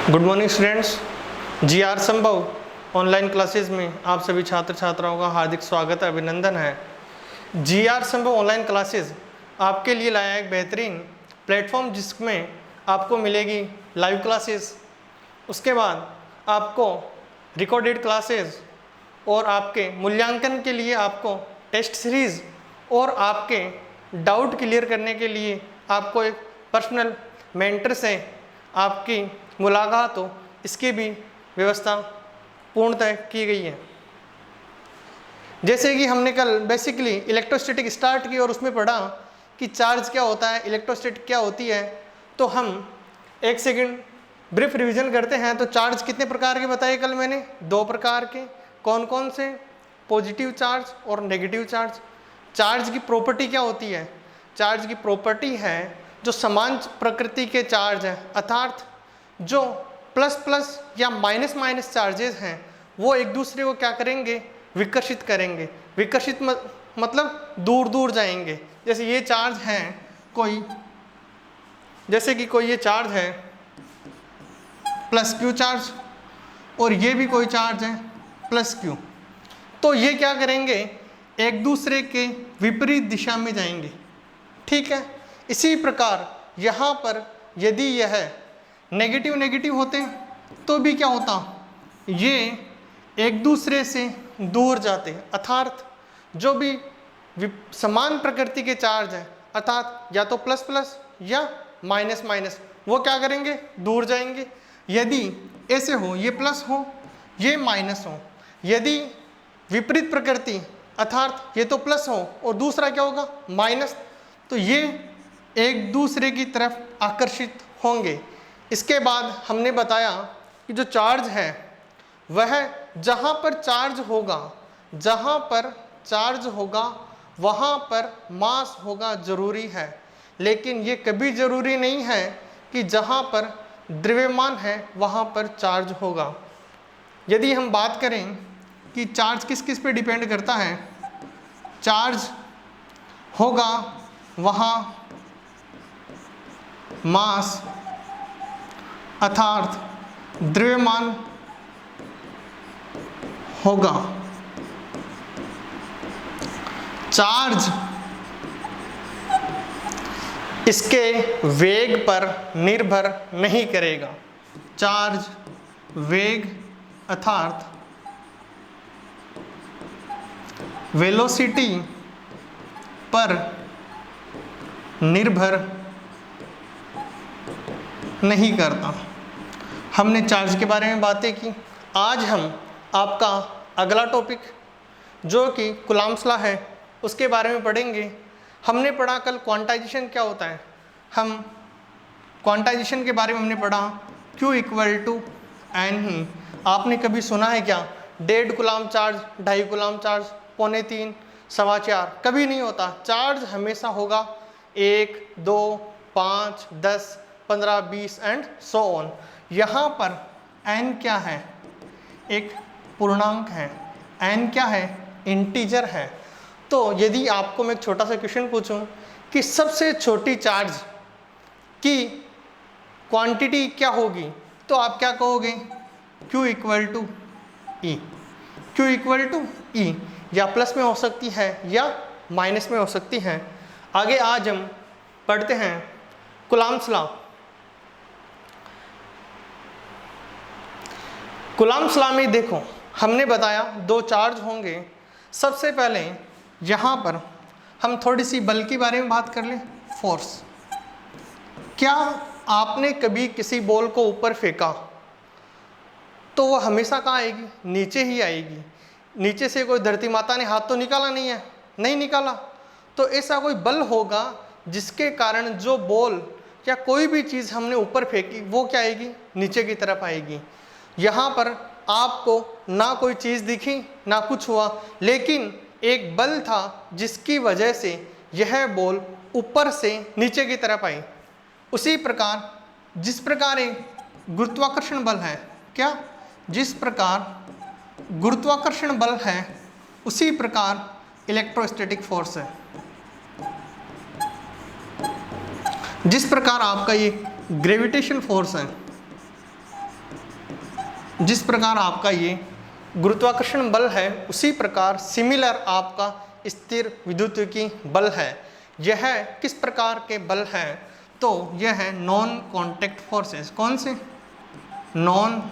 Good morning students. GR संभव online classes में आप सभी छात्र छात्राओं का हार्दिक स्वागत है, अभिनंदन है। जीआर संभव ऑनलाइन क्लासेस आपके लिए लाया एक बेहतरीन प्लेटफॉर्म जिसमें आपको मिलेगी लाइव क्लासेस, उसके बाद आपको रिकॉर्डेड क्लासेस और आपके मूल्यांकन के लिए आपको टेस्ट सीरीज़ और आपके डाउट क्लियर करने के लिए आपको एक पर्सनल मेंटर से आपकी मुलाकात हो, इसकी भी व्यवस्था पूर्णतः की गई है। जैसे कि हमने कल बेसिकली इलेक्ट्रोस्टैटिक स्टार्ट की और उसमें पढ़ा कि चार्ज क्या होता है, इलेक्ट्रोस्टैटिक क्या होती है, तो हम एक सेकंड ब्रीफ रिवीजन करते हैं। तो चार्ज कितने प्रकार के बताए कल मैंने? 2 प्रकार के। कौन कौन से? पॉजिटिव चार्ज और नेगेटिव चार्ज। चार्ज की प्रॉपर्टी क्या होती है? चार्ज की प्रॉपर्टी है जो समान प्रकृति के चार्ज हैं, अर्थात जो प्लस प्लस या माइनस माइनस चार्जेस हैं वो एक दूसरे को क्या करेंगे? विकर्षित करेंगे। विकर्षित मतलब दूर दूर जाएंगे। जैसे ये चार्ज है कोई, जैसे कि कोई ये चार्ज है प्लस क्यू चार्ज और ये भी कोई चार्ज है प्लस क्यू, तो ये क्या करेंगे? एक दूसरे के विपरीत दिशा में जाएंगे। ठीक है। इसी प्रकार यहाँ पर यदि यह नेगेटिव नेगेटिव होते तो भी क्या होता? ये एक दूसरे से दूर जाते, अर्थात जो भी समान प्रकृति के चार्ज हैं, अर्थात या तो प्लस प्लस या माइनस माइनस, वो क्या करेंगे? दूर जाएंगे। यदि ऐसे हो, ये प्लस हो ये माइनस हो, यदि विपरीत प्रकृति अर्थात ये तो प्लस हो और दूसरा क्या होगा? माइनस, तो ये एक दूसरे की तरफ आकर्षित होंगे। इसके बाद हमने बताया कि जो चार्ज है वह जहाँ पर चार्ज होगा, जहाँ पर चार्ज होगा वहाँ पर मास होगा जरूरी है, लेकिन ये कभी जरूरी नहीं है कि जहाँ पर द्रव्यमान है वहाँ पर चार्ज होगा। यदि हम बात करें कि चार्ज किस किस पे डिपेंड करता है, चार्ज होगा वहाँ मास अर्थात द्रव्यमान होगा। चार्ज इसके वेग पर निर्भर नहीं करेगा। चार्ज वेग अर्थात वेलोसिटी पर निर्भर नहीं करता। हमने चार्ज के बारे में बातें की। आज हम आपका अगला टॉपिक जो कि कूलॉम्ब्स लॉ है उसके बारे में पढ़ेंगे। हमने पढ़ा कल क्वांटाइजेशन क्या होता है। हम क्वांटाइजेशन के बारे में हमने पढ़ा Q = N ही। आपने कभी सुना है क्या 1.5 कूलॉम्ब चार्ज, 2.5 कूलॉम्ब चार्ज, 3.25, 4.25? कभी नहीं होता। चार्ज हमेशा होगा 1, 2, 5, 10, 15, 20 एंड सो ऑन। यहाँ पर n क्या है? एक पूर्णांक है। n क्या है? इंटीजर है। तो यदि आपको मैं एक छोटा सा क्वेश्चन पूछूं कि सबसे छोटी चार्ज की क्वांटिटी क्या होगी, तो आप क्या कहोगे? Q = E। Q = E या प्लस में हो सकती है या माइनस में हो सकती है। आगे आज हम पढ़ते हैं कूलॉम्ब्स लॉ। कूलॉम्ब्स लॉ में देखो हमने बताया 2 चार्ज होंगे। सबसे पहले यहाँ पर हम थोड़ी सी बल के बारे में बात कर लें, फोर्स। क्या आपने कभी किसी बॉल को ऊपर फेंका तो वह हमेशा कहाँ आएगी? नीचे ही आएगी। नीचे से कोई धरती माता ने हाथ तो निकाला नहीं है, नहीं निकाला, तो ऐसा कोई बल होगा जिसके कारण जो बॉल या कोई भी चीज़ हमने ऊपर फेंकी वो क्या आएगी? नीचे की तरफ आएगी। यहाँ पर आपको ना कोई चीज़ दिखी ना कुछ हुआ, लेकिन एक बल था जिसकी वजह से यह बॉल ऊपर से नीचे की तरफ आई। उसी प्रकार जिस प्रकार एक गुरुत्वाकर्षण बल है, क्या? जिस प्रकार गुरुत्वाकर्षण बल है उसी प्रकार इलेक्ट्रोस्टैटिक फोर्स है। जिस प्रकार आपका ये ग्रेविटेशन फोर्स है, जिस प्रकार आपका ये गुरुत्वाकर्षण बल है, उसी प्रकार सिमिलर आपका स्थिर विद्युतीय बल है। यह किस प्रकार के बल है? तो यह है नॉन कॉन्टैक्ट फोर्सेस। कौन से? नॉन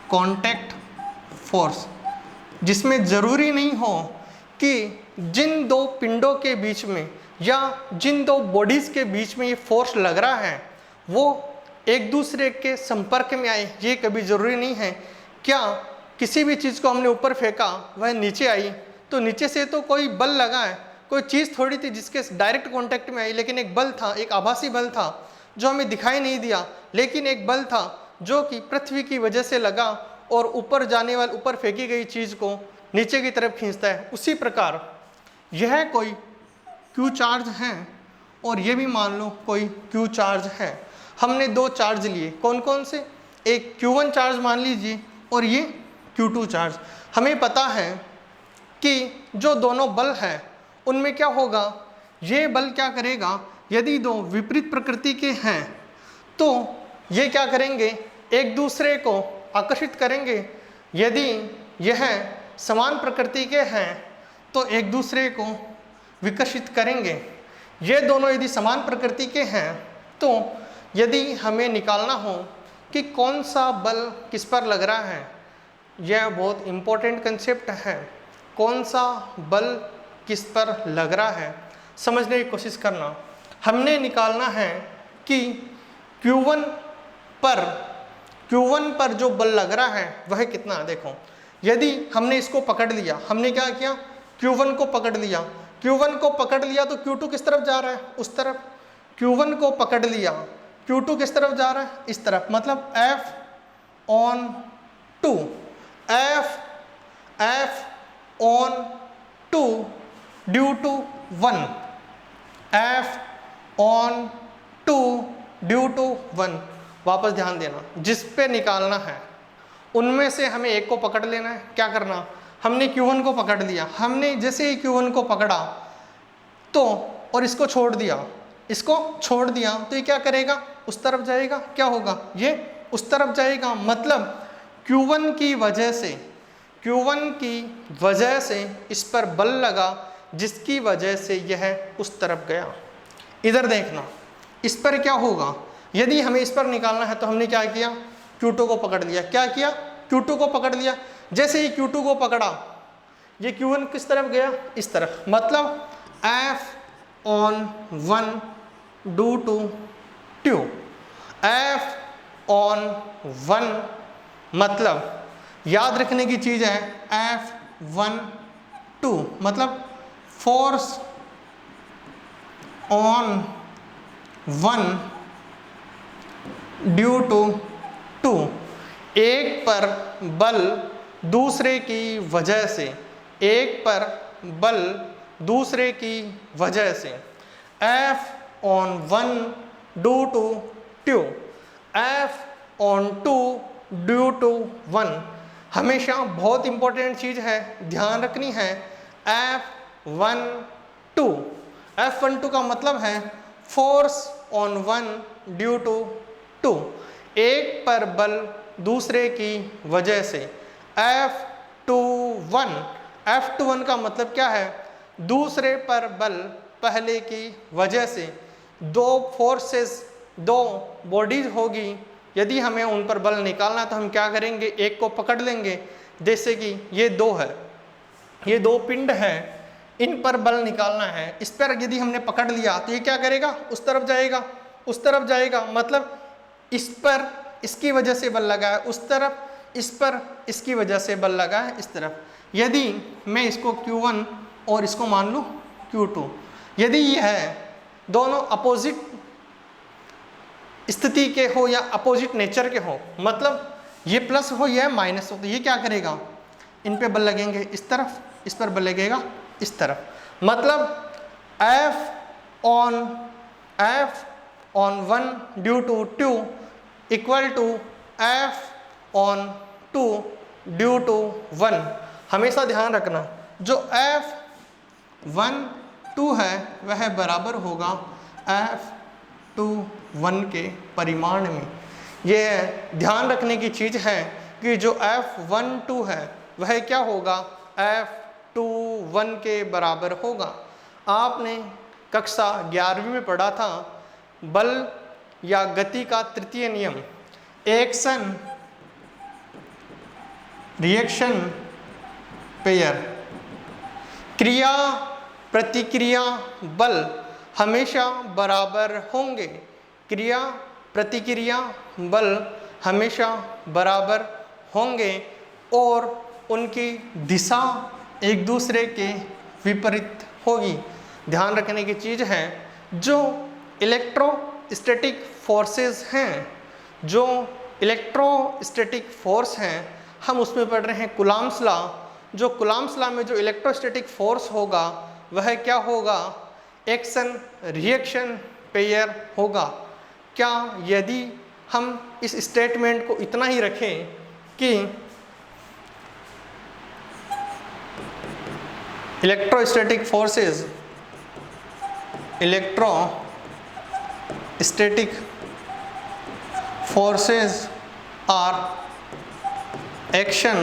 कॉन्टैक्ट फोर्स, जिसमें ज़रूरी नहीं हो कि जिन दो पिंडों के बीच में या जिन दो बॉडीज़ के बीच में ये फोर्स लग रहा है वो एक दूसरे के संपर्क में आए, ये कभी ज़रूरी नहीं है। क्या किसी भी चीज़ को हमने ऊपर फेंका, वह नीचे आई, तो नीचे से तो कोई बल लगा है, कोई चीज़ थोड़ी थी जिसके डायरेक्ट कांटेक्ट में आई, लेकिन एक बल था, एक आभासी बल था जो हमें दिखाई नहीं दिया, लेकिन एक बल था जो कि पृथ्वी की वजह से लगा और ऊपर जाने वाली, ऊपर फेंकी गई चीज़ को नीचे की तरफ खींचता है। उसी प्रकार यह कोई क्यू चार्ज है और ये भी मान लो कोई क्यू चार्ज है। हमने दो चार्ज लिए, कौन कौन से? एक Q1 चार्ज मान लीजिए और ये Q2 चार्ज। हमें पता है कि जो दोनों बल हैं उनमें क्या होगा, ये बल क्या करेगा, यदि दो विपरीत प्रकृति के हैं तो ये क्या करेंगे, एक दूसरे को आकर्षित करेंगे। यदि यह समान प्रकृति के हैं तो एक दूसरे को विकर्षित करेंगे। ये दोनों यदि समान प्रकृति के हैं तो यदि हमें निकालना हो कि कौन सा बल किस पर लग रहा है, यह बहुत इम्पोर्टेंट कंसेप्ट है। कौन सा बल किस पर लग रहा है, समझने की कोशिश करना। हमने निकालना है कि Q1 पर जो बल लग रहा है वह कितना है। देखो, यदि हमने इसको पकड़ लिया, हमने क्या किया, Q1 को पकड़ लिया, Q1 को पकड़ लिया तो Q2 किस तरफ जा रहा है, उस तरफ। Q1 को पकड़ लिया, Q2 किस तरफ जा रहा है, इस तरफ। मतलब F on 2, F on 2 due to 1, F on 2 due to 1। वापस ध्यान देना, जिस पे निकालना है उनमें से हमें एक को पकड़ लेना है। क्या करना, हमने Q1 को पकड़ लिया, हमने जैसे ही Q1 को पकड़ा तो और इसको छोड़ दिया तो ये क्या करेगा, उस तरफ जाएगा। क्या होगा, ये उस तरफ जाएगा। मतलब Q1 की वजह से इस पर बल लगा, जिसकी वजह से यह उस तरफ गया। इधर देखना, इस पर क्या होगा, यदि हमें इस पर निकालना है तो हमने क्या किया, Q2 को पकड़ लिया। क्या किया, Q2 को पकड़ लिया। जैसे ही Q2 को पकड़ा, ये Q1 किस तरफ गया, इस तरफ। मतलब F on 1 due to 2, F on 1 मतलब याद रखने की चीज़ है F1 2 मतलब फोर्स ऑन 1 ड्यू टू 2। एक पर बल दूसरे की वजह से, एक पर बल दूसरे की वजह से। F on 1 due to 2, F on 2 due to 1। हमेशा बहुत इंपॉर्टेंट चीज़ है, ध्यान रखनी है। F12, F12 का मतलब है फोर्स ऑन 1 ड्यू टू 2, एक पर बल दूसरे की वजह से। F21, F21 का मतलब क्या है, दूसरे पर बल पहले की वजह से। दो फोर्सेस, दो बॉडीज होगी, यदि हमें उन पर बल निकालना तो हम क्या करेंगे, एक को पकड़ लेंगे। जैसे कि ये दो है, ये दो पिंड है, इन पर बल निकालना है। इस पर यदि हमने पकड़ लिया तो ये क्या करेगा, उस तरफ जाएगा, उस तरफ जाएगा। मतलब इस पर इसकी वजह से बल लगा है उस तरफ, इस पर इसकी वजह से बल लगा है इस तरफ। यदि मैं इसको Q1 और इसको मान लूँ Q2, यदि ये है दोनों अपोजिट स्थिति के हो या अपोजिट नेचर के हो, मतलब ये प्लस हो या माइनस हो, तो ये क्या करेगा, इन पे बल लगेंगे इस तरफ, इस पर बल लगेगा इस तरफ। मतलब F on 1 due to 2 equal to F on 2 due to 1। हमेशा ध्यान रखना, जो F12 है वह बराबर होगा F21 के परिमाण में। यह ध्यान रखने की चीज़ है कि जो F12 है वह क्या होगा, F21 के बराबर होगा। आपने कक्षा 11वीं में पढ़ा था बल या गति का तृतीय नियम, एक्शन रिएक्शन पेयर, क्रिया प्रतिक्रिया बल हमेशा बराबर होंगे, क्रिया प्रतिक्रिया बल हमेशा बराबर होंगे और उनकी दिशा एक दूसरे के विपरीत होगी। ध्यान रखने की चीज़ है, जो इलेक्ट्रोस्टैटिक फोर्सेस हैं, जो इलेक्ट्रोस्टैटिक फोर्स हैं, हम उसमें पढ़ रहे हैं कूलॉम्स लॉ। जो कूलॉम्स लॉ में जो इलेक्ट्रोस्टैटिक फोर्स होगा वह क्या होगा, एक्शन रिएक्शन पेयर होगा। क्या यदि हम इस स्टेटमेंट को इतना ही रखें कि electrostatic forces are action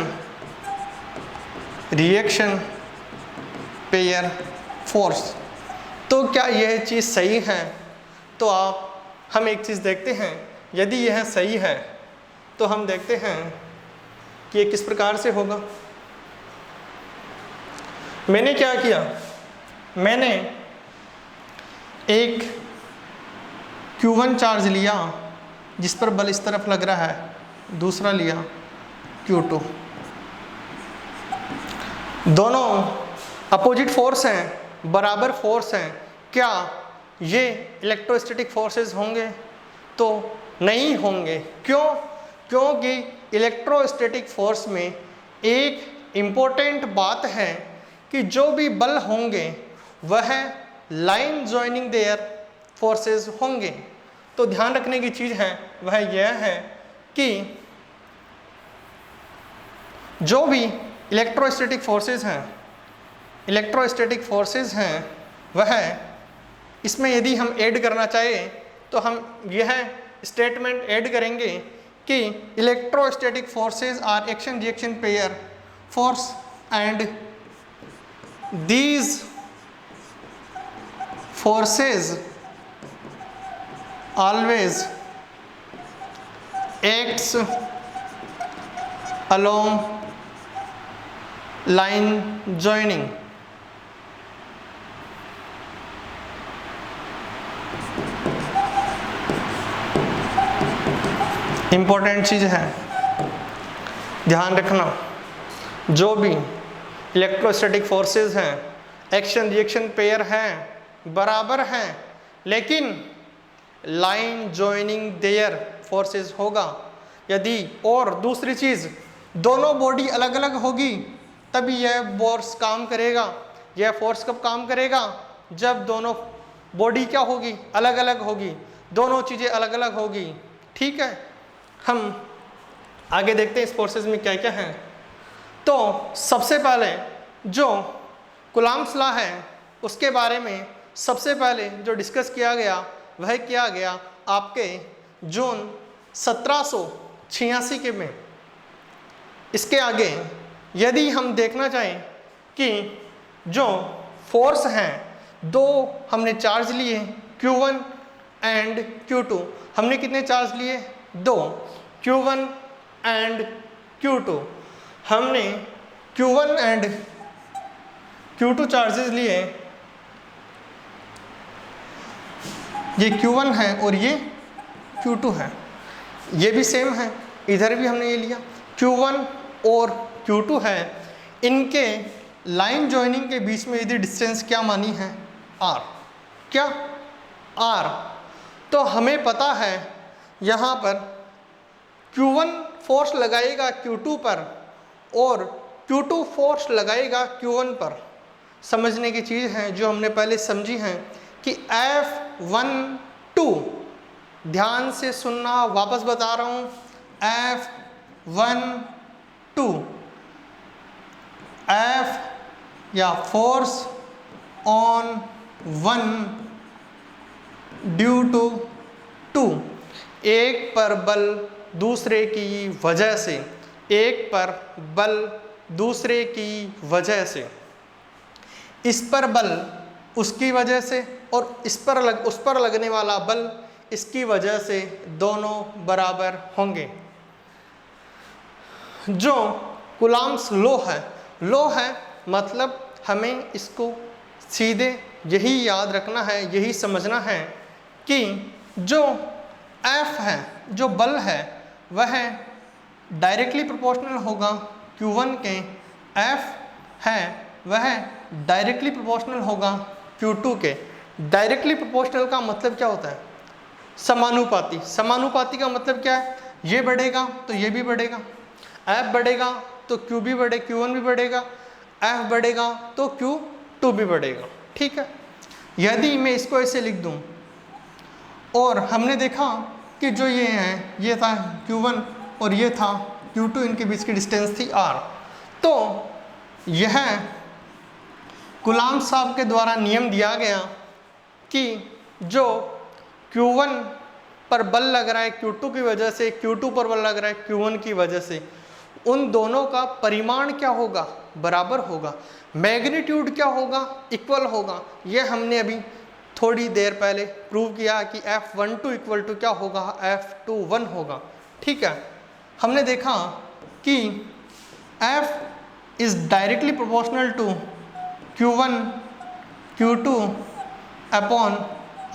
reaction pair force, तो क्या यह चीज़ सही है? तो हम एक चीज़ देखते हैं, यदि यह सही है तो हम देखते हैं कि ये किस प्रकार से होगा। मैंने क्या किया, मैंने एक Q1 चार्ज लिया जिस पर बल इस तरफ लग रहा है, दूसरा लिया Q2, दोनों अपोजिट फोर्स हैं, बराबर फोर्स हैं। क्या ये इलेक्ट्रोस्टैटिक फोर्सेस होंगे? तो नहीं होंगे। क्यों? क्योंकि इलेक्ट्रोस्टैटिक फोर्स में एक इम्पोर्टेंट बात है कि जो भी बल होंगे वह लाइन जॉइनिंग देयर फोर्सेस होंगे। तो ध्यान रखने की चीज़ है वह यह है कि जो भी इलेक्ट्रोस्टैटिक फोर्सेस हैं वह इसमें यदि हम ऐड करना चाहें तो हम यह स्टेटमेंट ऐड करेंगे कि electrostatic forces are action reaction pair force and these forces always acts along line joining। Important चीज़ है, ध्यान रखना, जो भी इलेक्ट्रोस्टैटिक फोर्सेस हैं, एक्शन रिएक्शन पेयर हैं, बराबर हैं, लेकिन लाइन जॉइनिंग देयर फोर्सेस होगा। यदि और दूसरी चीज़, दोनों बॉडी अलग अलग होगी तभी यह फोर्स काम करेगा। यह फोर्स कब काम करेगा? जब दोनों बॉडी क्या होगी, अलग अलग होगी, दोनों चीज़ें अलग अलग होगी। ठीक है, हम आगे देखते हैं इस फोर्सेस में क्या क्या है। तो सबसे पहले जो कूलॉम्स लॉ है उसके बारे में सबसे पहले जो डिस्कस किया गया वह किया गया आपके जून 1786 के में। इसके आगे यदि हम देखना चाहें कि जो फोर्स हैं, दो हमने चार्ज लिए Q1 एंड Q2, हमने कितने चार्ज लिए? दो, Q1 एंड Q2। हमने Q1 एंड Q2 चार्जेस लिए, ये Q1 है और ये Q2 है, ये भी सेम है, इधर भी हमने ये लिया Q1 और Q2 है। इनके लाइन जॉइनिंग के बीच में यदि डिस्टेंस क्या मानी है? R। क्या? R। तो हमें पता है यहाँ पर Q1 फोर्स लगाएगा Q2 पर और Q2 फोर्स लगाएगा Q1 पर। समझने की चीज़ है जो हमने पहले समझी है कि F12, ध्यान से सुनना, वापस बता रहा हूँ, F12 F या फोर्स ऑन 1 ड्यू टू 2, एक पर बल दूसरे की वजह से, एक पर बल दूसरे की वजह से, इस पर बल उसकी वजह से और उस पर लगने वाला बल इसकी वजह से दोनों बराबर होंगे। जो कूलम्ब्स लॉ है मतलब हमें इसको सीधे यही याद रखना है, यही समझना है कि जो F है, जो बल है, वह डायरेक्टली प्रोपोर्शनल होगा Q1 के, F है वह डायरेक्टली प्रोपोर्शनल होगा Q2 के। डायरेक्टली प्रोपोर्शनल का मतलब क्या होता है? समानुपाती। समानुपाती का मतलब क्या है? ये बढ़ेगा तो ये भी बढ़ेगा, F बढ़ेगा तो Q भी बढ़े, Q1 भी बढ़ेगा, F बढ़ेगा तो Q2 भी बढ़ेगा। ठीक है, यदि मैं इसको ऐसे लिख दूं और हमने देखा कि जो ये है, ये था Q1 और ये था Q2, इनके बीच की डिस्टेंस थी R, तो यह कूलम्ब साहब के द्वारा नियम दिया गया कि जो Q1 पर बल लग रहा है Q2 की वजह से, Q2 पर बल लग रहा है Q1 की वजह से, उन दोनों का परिमाण क्या होगा? बराबर होगा। मैग्नीट्यूड क्या होगा? इक्वल होगा। यह हमने अभी थोड़ी देर पहले प्रूव किया कि F12 इक्वल टू क्या होगा? F21 होगा। ठीक है, हमने देखा कि F is directly proportional to Q1 Q2 upon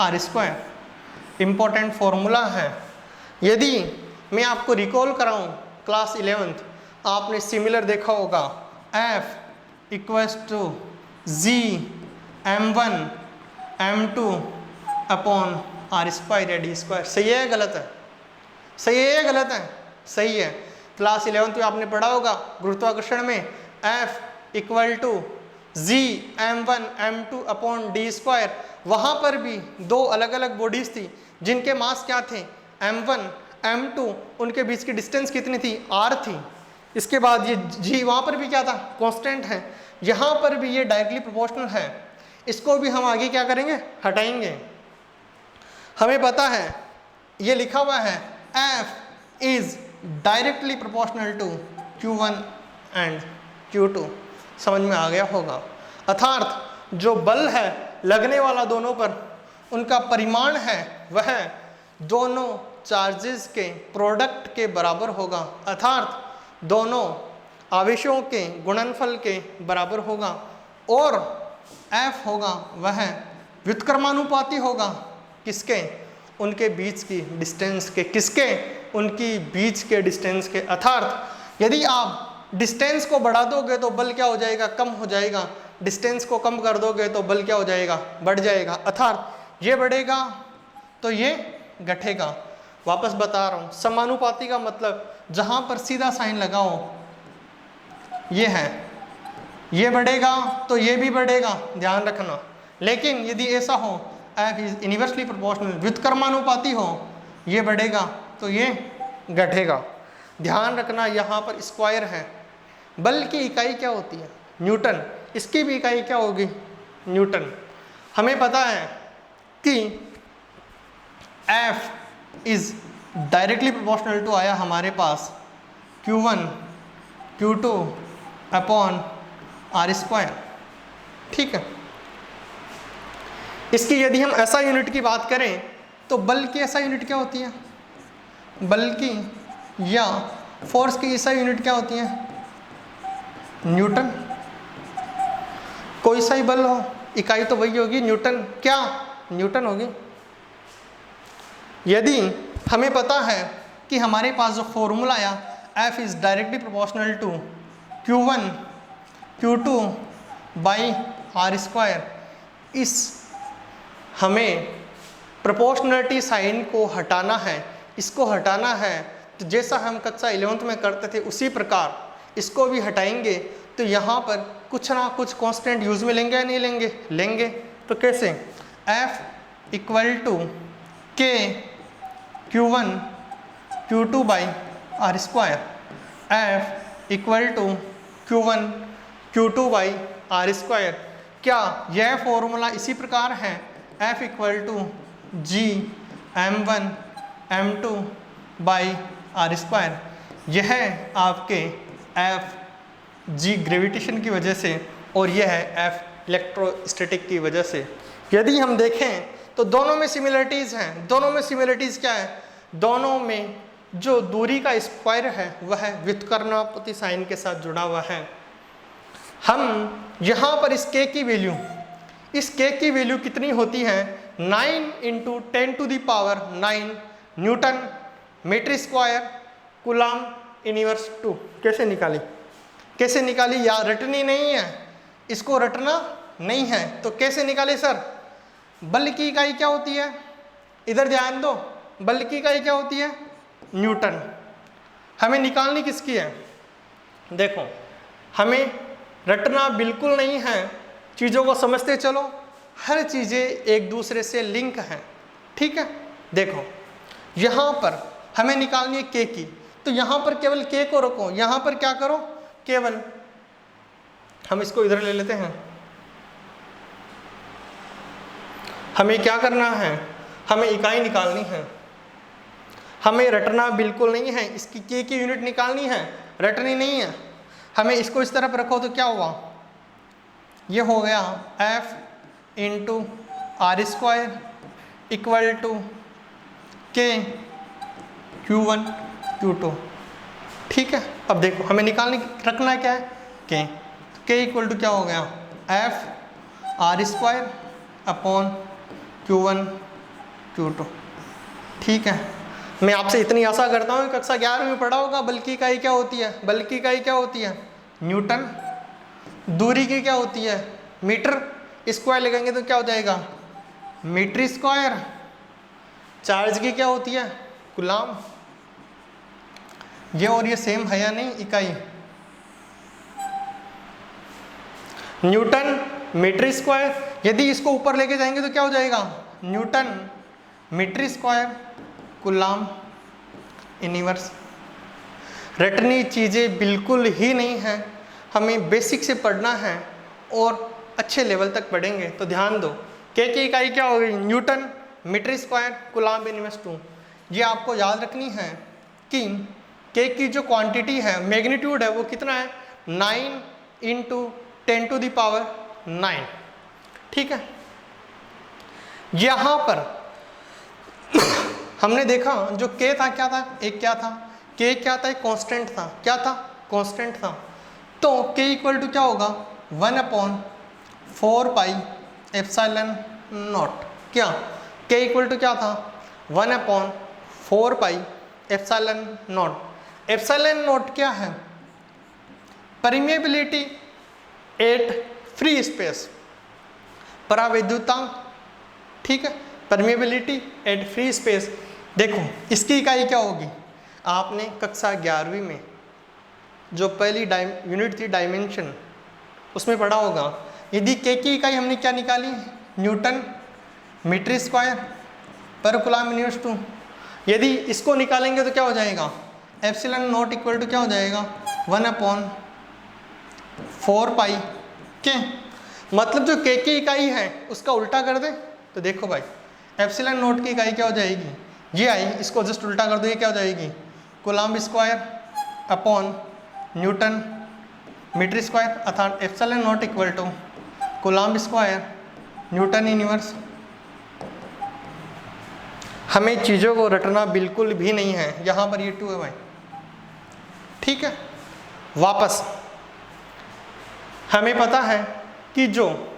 R square. Important formula है। यदि मैं आपको रिकॉल कराऊं क्लास 11th, आपने सिमिलर देखा होगा, F equals to G M1 M2 upon R square या D स्क्वायर। सही है गलत है? सही है या गलत है? सही है। क्लास 11th में आपने पढ़ा होगा गुरुत्वाकर्षण में F equal to G M1 M2 upon D square. वहाँ पर भी दो अलग अलग बॉडीज थी जिनके मास क्या थे? M1 M2, उनके बीच की डिस्टेंस कितनी थी? R थी। इसके बाद ये G वहाँ पर भी क्या था? कांस्टेंट है। यहाँ पर भी ये डायरेक्टली प्रोपोर्शनल है। इसको भी हम आगे क्या करेंगे? हटाएंगे। हमें पता है ये लिखा हुआ है F is directly proportional to Q1 and Q2। समझ में आ गया होगा। अर्थात जो बल है लगने वाला दोनों पर, उनका परिमाण है वह दोनों चार्जेस के प्रोडक्ट के बराबर होगा, अर्थात दोनों आवेशों के गुणनफल के बराबर होगा। और F होगा वह व्युत्क्रमानुपाती होगा किसके? उनके बीच की डिस्टेंस के। किसके? उनकी बीच के डिस्टेंस के। अर्थात यदि आप डिस्टेंस को बढ़ा दोगे तो बल क्या हो जाएगा? कम हो जाएगा। डिस्टेंस को कम कर दोगे तो बल क्या हो जाएगा? बढ़ जाएगा। अर्थात ये बढ़ेगा तो ये घटेगा। वापस बता रहा हूँ, समानुपाती का मतलब जहाँ पर सीधा साइन लगाओ, ये है, ये बढ़ेगा तो ये भी बढ़ेगा, ध्यान रखना। लेकिन यदि ऐसा हो F इज इनवर्सली प्रोपोर्शनल, व्युत्क्रमानुपाती हो, ये बढ़ेगा तो ये घटेगा। ध्यान रखना यहाँ पर स्क्वायर है। बल की इकाई क्या होती है? न्यूटन। इसकी भी इकाई क्या होगी? न्यूटन। हमें पता है कि F is directly proportional to आया हमारे पास Q1 Q2 upon R square. ठीक है, इसकी यदि हम ऐसा यूनिट की बात करें तो बल की ऐसा यूनिट क्या होती है? बल की या फोर्स की ऐसा यूनिट क्या होती है? न्यूटन। कोई सा ही बल हो, इकाई तो वही होगी, न्यूटन। क्या? न्यूटन होगी। यदि हमें पता है कि हमारे पास जो फॉर्मूला आया F is directly proportional to Q1 Q2 by R square, इस हमें प्रोपोर्शनलिटी साइन को हटाना है, इसको हटाना है। तो जैसा हम कक्षा 11th में करते थे उसी प्रकार इसको भी हटाएंगे तो यहाँ पर कुछ ना कुछ कांस्टेंट यूज में लेंगे या नहीं लेंगे? लेंगे। तो कैसे? F equal to K Q1 Q2 by R square. F equal to Q1 Q2 by R square. क्या यह फॉर्मूला इसी प्रकार है? F equal to G M1 m2/r²। यह है आपके एफ जी ग्रेविटेशन की वजह से और यह है एफ इलेक्ट्रोस्टैटिक की वजह से। यदि हम देखें तो दोनों में सिमिलरिटीज़ हैं। दोनों में सिमिलरिटीज़ क्या है? दोनों में जो दूरी का स्क्वायर है वह व्युत्क्रमानुपाती साइन के साथ जुड़ा हुआ है। हम यहाँ पर इस k की वैल्यू कितनी होती है? 9 × 10⁹ newton metre square coulomb inverse 2। कैसे निकाली? या रटनी नहीं है, इसको रटना नहीं है तो कैसे निकाले सर? बल की इकाई क्या होती है? इधर ध्यान दो, बल की इकाई क्या होती है? न्यूटन। हमें निकालनी किसकी है? देखो, हमें रटना बिल्कुल नहीं है, चीज़ों को समझते चलो, हर चीज़ें एक दूसरे से लिंक हैं, ठीक है। देखो यहाँ पर हमें निकालनी है k की, तो यहाँ पर केवल k को रखो, यहाँ पर क्या करो? केवल हम इसको इधर ले लेते हैं। हमें क्या करना है? हमें इकाई निकालनी है, हमें रटना बिल्कुल नहीं है, इसकी k की यूनिट निकालनी है, रटनी नहीं है। हमें इसको इस तरफ रखो तो क्या हुआ? ये हो गया f × r² = k q1 q2, ठीक है। अब देखो हमें रखना क्या है? k। k = क्या हो गया? f r² / q1 q2, ठीक है। मैं आपसे इतनी आशा करता हूँ कक्षा 11 में पढ़ा होगा। बल की इकाई क्या होती है? बल की इकाई क्या होती है? न्यूटन। दूरी की क्या होती है? मीटर। स्क्वायर लगाएंगे तो क्या हो जाएगा? Metre square. चार्ज की क्या होती है? कूलम। ये और ये सेम है या नहीं? इकाई न्यूटन मीटर स्क्वायर। यदि इसको ऊपर लेके जाएंगे तो क्या हो जाएगा? Newton metre square coulomb inverse. रटनी चीज़ें बिल्कुल ही नहीं है, हमें बेसिक से पढ़ना है और अच्छे लेवल तक पढ़ेंगे। तो ध्यान दो, k की इकाई क्या हो गई? Newton metre square coulomb inverse 2। ये आपको याद रखनी है कि k की जो क्वांटिटी है, मैग्नीट्यूड है, वो कितना है? 9 × 10⁹, ठीक है। यहाँ पर हमने देखा जो k था क्या था? एक क्या था? k क्या था? एक कांस्टेंट था। क्या था? कांस्टेंट था। तो k = क्या होगा? 1/4πε0। क्या k = क्या था? 1/4πε0। ε0 क्या है? परमिएबिलिटी एट फ्री स्पेस, परावैद्युतांक, ठीक है। Permeability at free space. देखो इसकी इकाई क्या होगी? आपने कक्षा 11वीं में जो पहली यूनिट थी डायमेंशन, उसमें पढ़ा होगा। यदि k की इकाई हमने क्या निकाली? न्यूटन मीटर स्क्वायर पर कूलम इनवर्स 2। यदि इसको निकालेंगे तो क्या हो जाएगा? ε0 = क्या हो जाएगा? 1/4π k। मतलब जो k की इकाई है उसका उल्टा कर दे तो देखो भाई, ε0 की इकाई क्या हो जाएगी? ये आई, इसको जस्ट उल्टा कर दो, ये क्या हो जाएगी? Coulomb square upon newton metre square, अर्थात ε0 = कूलम स्क्वायर न्यूटन इनवर्स। हमें चीज़ों को रटना बिल्कुल भी नहीं है। यहाँ पर ये 2 है भाई, ठीक है। वापस हमें पता है कि जो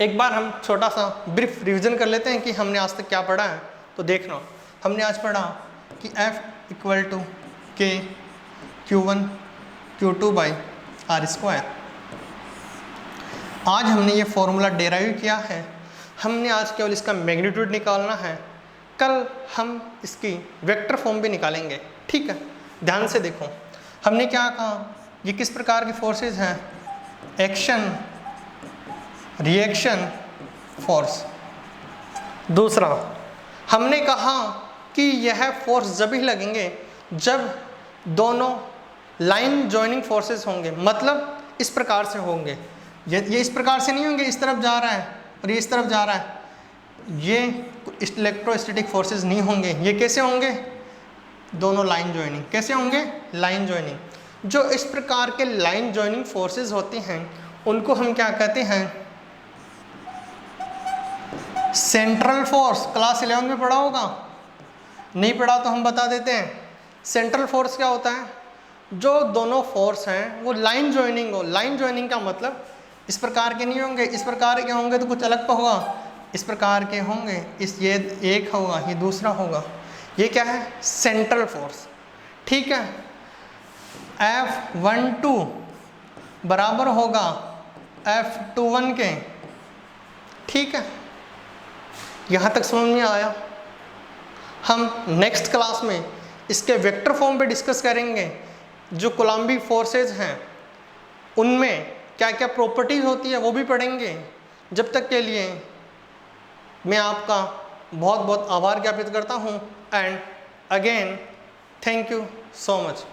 एक बार हम छोटा सा ब्रीफ रिवीजन कर लेते हैं कि हमने आज तक क्या पढ़ा है। तो देखना, हमने आज पढ़ा कि F = k q1 q2/r²। आज हमने ये फॉर्मूला डेराइव किया है। हमने आज केवल इसका मैग्नीट्यूड निकालना है, कल हम इसकी वेक्टर फॉर्म भी निकालेंगे, ठीक है। ध्यान से देखो, हमने क्या कहा? ये किस प्रकार की फोर्सेस हैं? Action reaction force. दूसरा हमने कहा कि यह फोर्स जब ही लगेंगे जब दोनों लाइन जॉइनिंग फोर्सेस होंगे, मतलब इस प्रकार से होंगे। ये इस प्रकार से नहीं होंगे, इस तरफ जा रहा है और ये इस तरफ जा रहा है, ये इलेक्ट्रोस्टैटिक फोर्सेस नहीं होंगे। ये कैसे होंगे? दोनों लाइन ज्वाइनिंग। कैसे होंगे? Line joining. जो इस प्रकार के लाइन ज्वाइनिंग फोर्सेस होती हैं उनको हम क्या कहते हैं? Central force. क्लास 11 में पढ़ा होगा, नहीं पढ़ा तो हम बता देते हैं। सेंट्रल फोर्स क्या होता है? जो दोनों फोर्स हैं वो लाइन ज्वाइनिंग हो। लाइन ज्वाइनिंग का मतलब इस प्रकार के नहीं होंगे, इस प्रकार के होंगे तो कुछ अलग होगा, इस प्रकार के होंगे, इस ये एक होगा, ये दूसरा होगा। ये क्या है? Central force. ठीक है। F12 बराबर होगा F21 के। ठीक है, यहाँ तक समझ में आया? हम नेक्स्ट क्लास में इसके वेक्टर फॉर्म पे डिस्कस करेंगे। जो कोलम्बिक फोर्सेस हैं उनमें क्या क्या प्रॉपर्टीज़ होती है वो भी पढ़ेंगे। जब तक के लिए मैं आपका बहुत बहुत आभार ज्ञापित करता हूँ and again thank you so much.